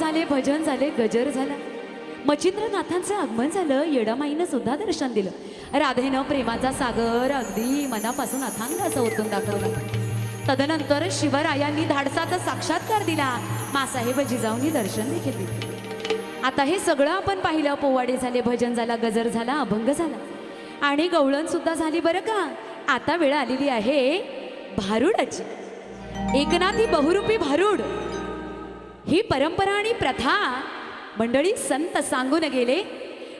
झाले, भजन झाले, गजर झाला, मच्छिंद्रनाथांचं आगमन झालं, येडामाईनं सुद्धा दर्शन दिलं. राधेनं प्रेमाचा सागर अगदी मनापासून अथांग असं ओतून दाखवला. तदनंतर शिवरायांनी धाडसाचा साक्षात्कार दिला, मासाहेब जिजाऊंनी दर्शन देखील दिलं. आता हे सगळं आपण पाहिलं. पोवाडे झाले, भजन झाला, गजर झाला, अभंग झाला आणि गवळण सुद्धा झाली बरं का. आता वेळ आलेली आहे भारुडाची. एकनाथी बहुरूपी भारूड ही परंपरा आणि प्रथा मंडळी संत सांगून गेले,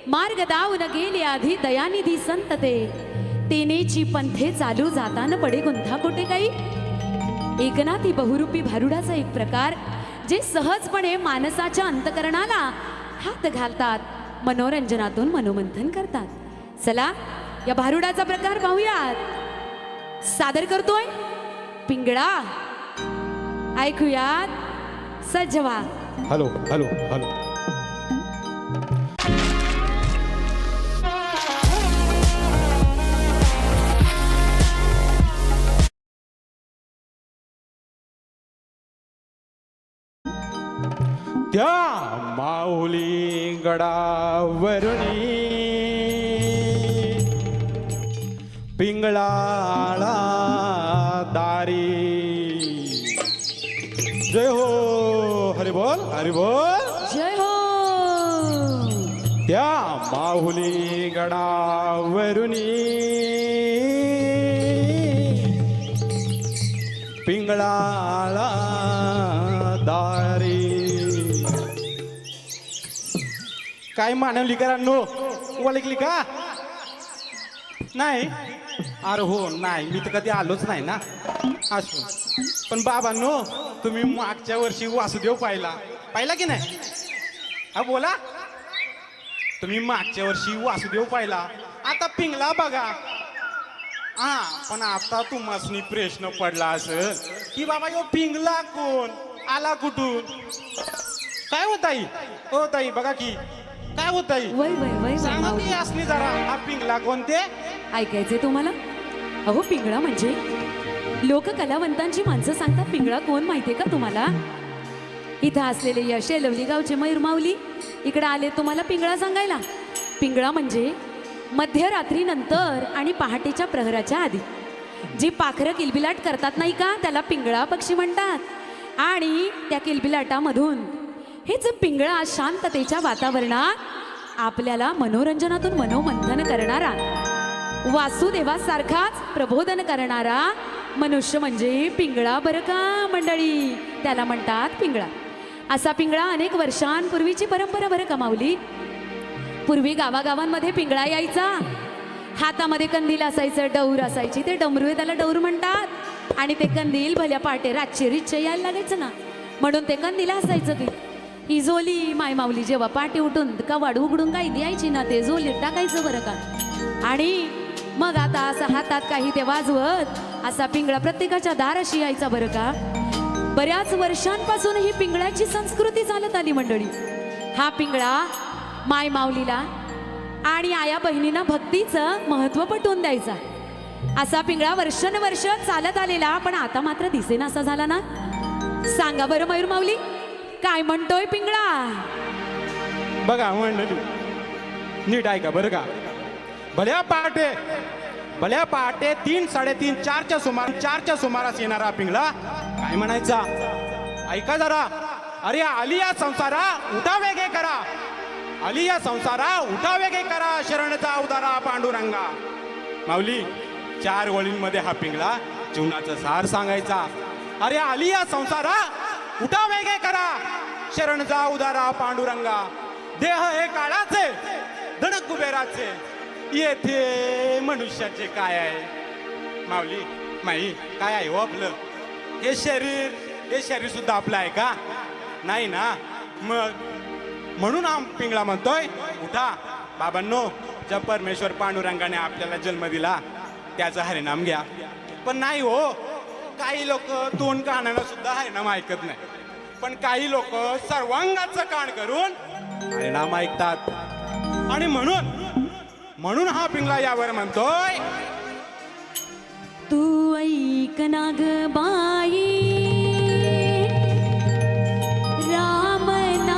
मार्ग दावून गेले आधी दयानिधी संत ते, तेनेची पंथे चालू जाताना पडे गुंथा कोटे काही. एकनाथी बहुरूपी भारुडाचा एक प्रकार जे सहजपणे माणसाच्या अंतकरणाला हात घालतात, मनोरंजनातून मनोमंथन करतात. चला या भारुडाचा प्रकार पाहूयात. सादर करतोय पिंगळा. ऐकूयात. सज्ज व्हा. Hello hello hello. त्या माऊली गडावरुणी पिंगळाळा दारी. जय हो हरी बोल हरी बोल. जय हो. त्या माहुली गडावरुनी पिंगळाळा दारी. काय मानवली करांनो, ओळखली का नाही? अरे हो नाही, मी तर कधी आलोच नाही ना. असो, पण बाबांनो तुम्ही मागच्या वर्षी वासुदेव पाहिला की नाही? हा बोला. तुम्ही मागच्या वर्षी वासुदेव पाहिला, आता पिंगला बघा. हा पण आता तुम्हासनी प्रश्न पडला असेल की बाबा यो पिंगला कोण, आला कुठून? काय होत आई? हो ताई बघा की काय होत आई? वय वय वय सांगा की असली जरा, हा पिंगला कोणते ऐकायचंय तुम्हाला? अहो पिंगळा म्हणजे लोककलावंतांची माणसं सांगतात पिंगळा कोण माहितीये का तुम्हाला? इथं असलेले या शेलवली गावचे मयूर माऊली इकडे आले तुम्हाला पिंगळा सांगायला. पिंगळा म्हणजे मध्यरात्रीनंतर आणि पहाटेच्या प्रहराच्या आधी जी पाखरं किलबिलाट करतात नाही का, त्याला पिंगळा पक्षी म्हणतात. आणि त्या किलबिलाटामधून हेच पिंगळा शांततेच्या वातावरणात आपल्याला मनोरंजनातून मनोमंथन करणारा, वासुदेवासारखाच प्रबोधन करणारा मनुष्य म्हणजे पिंगळा बरं का मंडळी. त्याला म्हणतात पिंगळा. असा पिंगळा अनेक वर्षांपूर्वीची परंपरा बरं का माऊली. पूर्वी गावागावांमध्ये पिंगळा यायचा, हातामध्ये कंदील असायचं, डौर असायची, ते डमरू त्याला डौर म्हणतात. आणि ते कंदील भल्या पाटे रातचे रिच्चे यायला लागायचं ना, म्हणून ते कंदील असायचं. की ही झोली माय माऊली जेव्हा पाटे उठून का वाढ उघडून काही द्यायची ना, ते झोलीत टाकायचं बरं का. आणि मग आता असं हातात काही ते वाजवत असा पिंगळा प्रत्येकाच्या दाराशी यायचा बरं का. बऱ्याच वर्षांपासून ही पिंगळ्याची संस्कृती चालत आली मंडळी. हा पिंगळा माय माऊलीला आणि आया बहिणींना भक्तीचं महत्त्व पटवून द्यायचा. असा पिंगळा वर्षानुवर्ष चालत आलेला, पण आता मात्र दिसेनासा झाला ना. सांगा बरं मयूर माऊली, काय म्हणतोय पिंगळा? बघा मंडळी नीट ऐका बरं का. भल्या पहाटे 3, 3:30, 4च्या सुमारास येणारा पिंगळा काय म्हणायचा ऐका जरा. अरे आली या संसारा उठा वेगे करा, आली या संसारा उठा वेगे करा, शरणचा उदारा पांडुरंगा. माऊली 4 वळींमध्ये हा पिंगळा जीवनाचं सार सांगायचा. अरे आली या संसारा उठा वेगे करा, शरणचा उदारा पांडुरंगा. देह हे काळाचे धन कुबेराचे, येथे मनुष्याचे काय आहे? माऊली माई काय आहे हो आपलं हे शरीर सुद्धा आपलं आहे का? नाही ना. मग म्हणून हा पिंगळा म्हणतोय उठा बाबांनो, ज्या परमेश्वर पांडुरंगाने आपल्याला जन्म दिला त्याचा हरिनाम घ्या. पण नाही हो, काही लोक तोंड कानानं सुद्धा हरिनाम ऐकत नाही, पण काही लोक सर्वांगाचं कान करून हरिनाम ऐकतात. आणि म्हणून हा पिंगळा यावर म्हणतोय, तू ऐक ना ग बाई राम ना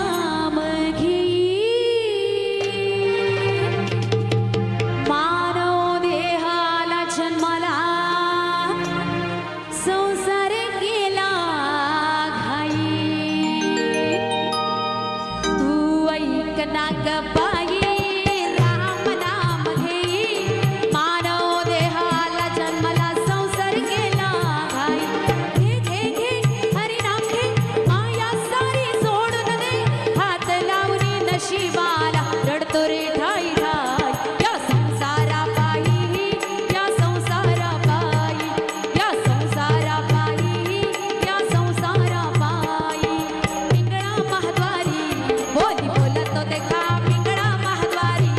ग बाई राम नाम घेई मानव देहाला जन्मला संसार केला घाई घे घे घे हरिनाम घे माया सारी सोडून दे हात लावणी नशिबाला रडतो रे ठाई ठाई या संसारा पायी या संसारा पायी या संसारा पायी या संसारा पायी पिंगळा महाद्वारी बोली बोलत देखा पिंगळा महाद्वारी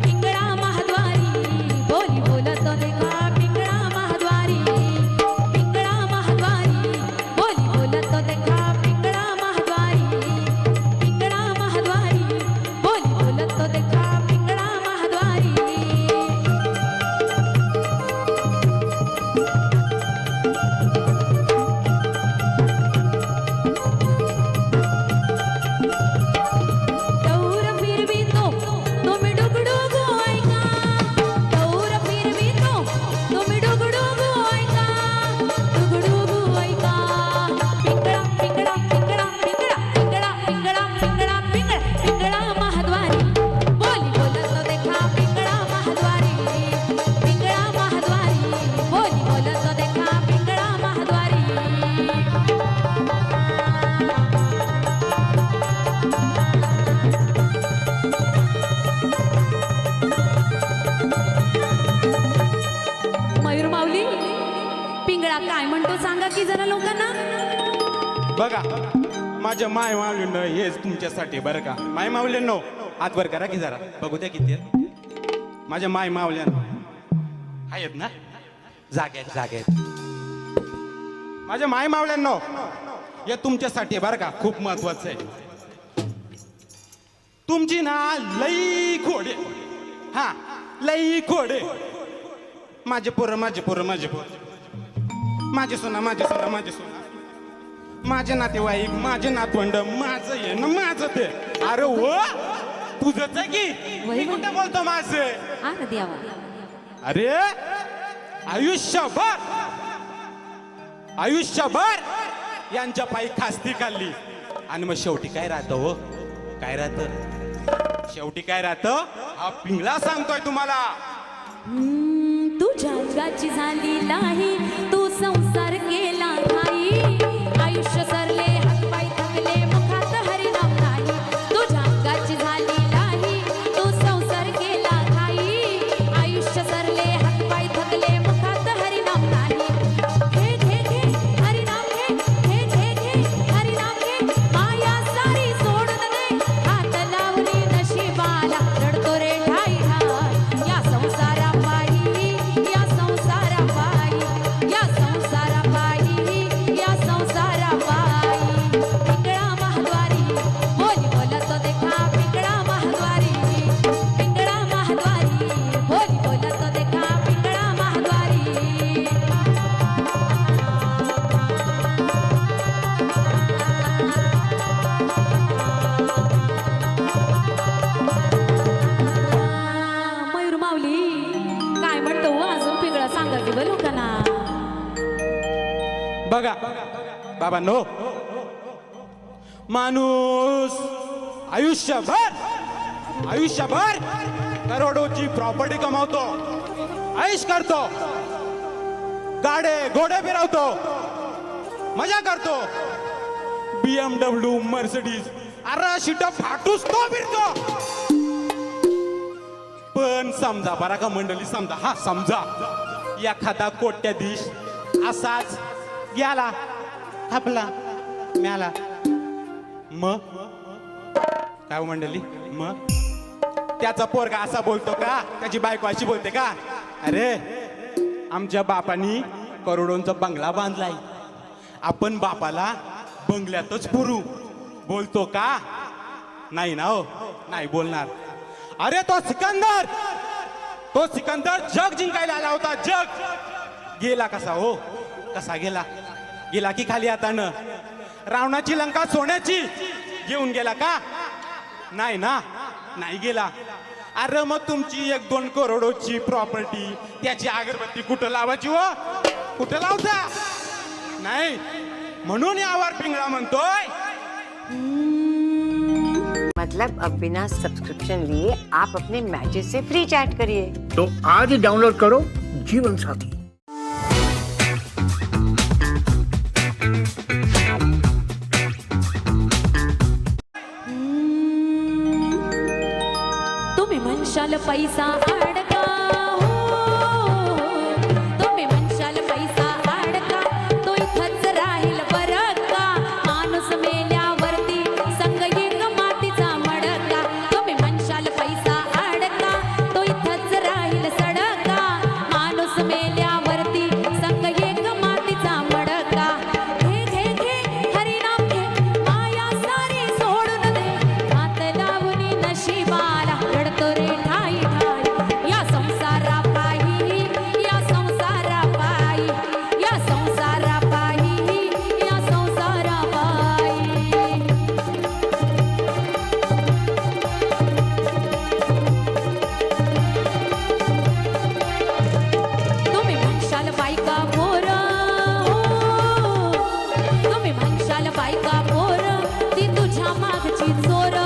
पिंगळा महाद्वारी बोली बोलत देखा पिंगळा महाद्वारी पिंगळा महाद्वारी बोली बोलत देखा पिंगळा महाद्वारी पिंगळा महाद्वारी बोली बोलत देखा पिंगळा महाद्वारी दौर फिरवितो तुम्ही डुगडुगू ऐका दौर फिरवितो तुम्ही डुगडुगू ऐका डुगडुगू ऐका पिंगळा पिंगळा पिंगळा पिंगळा पिंगळा पिंगळा पिंगळा पिंगळा पिंगळा महाद्वारी बोली बोलत देखा पिंगळा महाद्वारी पिंगळा महाद्वारी बोली बोलत देखा पिंगळा महाद्वारी मयूर माऊली पिंगळा काय म्हणतो सांगा की जरा लोकांना बघा माझ्या माय माऊलींनो हेच तुमच्यासाठी बरं का माय माऊलींनो हात वर करा की जरा बघू द्या किती आहेत. माझ्या माय माऊल्यांनो आहेत ना जागे माझ्या माय मावल्यांनो हे तुमच्यासाठी बरं का खूप महत्वाचं आहे. तुमची ना लई खोडे हा लई खोडे माझे पोरं माझे पोरं माझे पोरं माझे सोना माझे सोना माझे सोना माझे नातेवाईक माझे नातवंड माझं ये ना माझं ते अरे व तुझंच आहे की मी कुठं बोलतो माझं आ ना द्यावा अरे आयुष्यभर यांच्या पायी खास्ती खाल्ली आणि मग शेवटी काय राहतं हो काय राहतं शेवटी काय राहतं हा पिंगळा सांगतोय तुम्हाला तुझ्या अंगाची झाली नाही तू संसार केला नाही आयुष्य सरले हातपाय थकले मुखात हरिनाम नाही तुझ्या अंगाची झाली नाही तू संसार केला नाही आयुष्य सरले हातपाय थकले मुखात हरिनाम नाही घे घे घे हरिनाम घे घे घे घे हरिनाम घे माया सारी सोडून दे हात लावली नशिबाला रडतो रे ठाई ठाई या संसारा पायी या संसारा पायी या संसारा पायी या संसारा पायी पिंगळा महाद्वारी बोली बोलत देखा पिंगळा महाद्वारी पिंगळा महाद्वारी बोली बोलत देखा पिंगळा महाद्वारी मयूर माऊली काय म्हणतो हो अजून पिंगळा सांगा की बरं लोकांना बघा बाबांनो माणूस आयुष्यभर करोडोची प्रॉपर्टी कमावतो ऐश करतो गाडे घोडे फिरवतो मजा करतो BMW मर्सिडीज अरे शिट फाटूस तो फिरतो पण समजा बरा का मंडळी समजा एखादा कोट्याधीश असाच गेला थापला म्याला मग काय हो मंडळी मग त्याचा पोरगा असा बोलतो का त्याची बायको अशी बोलते का अरे आमच्या बापानी करोडोंचा बंगला बांधलाय आपण बापाला बंगल्यातच पुरू बोलतो का नाही ना हो नाही बोलणार अरे तो सिकंदर जग जिंकायला आला होता जग गेला कसा हो कसा गेला की खाली हातानं रावणाची लंका सोन्याची घेऊन गेला का नाही ना नाही गेला अरे मग तुमची 1-2 करोडोची प्रॉपर्टी त्याची अगरबत्ती कुठं लावायची हो कुठं लावता नाही म्हणून यावर पिंगळा म्हणतोय मतलब अब बिना सब्सक्रिप्शन लिए आप अपने मैचेस से फ्री चैट करिए। तो आज ही डाउनलोड करो जीवन साथी। तुम्ही म्हणशाल पैसा अडका तुम्ही म्हणशाल पैसा अडका तो इथंच राहील बरं का माणूस मेल्यावरती संग एक मातीचा मडका तुम्ही म्हणशाल पैसा अडका तो इथंच राहील सडका माणूस मेल्यावरती संग एक मातीचा मडका घे घे घे हरिनाम घे माया सारी सोडून दे हात लावून नशिबाला रडतो रे ठाई ठाई या संसारा पायी या संसारा पायी या संसारा पायी या संसारा पायी तुम्ही म्हणशाल बायका पोर तुम्ही म्हणशाल बायका पोर ती तुझ्या मागची चोर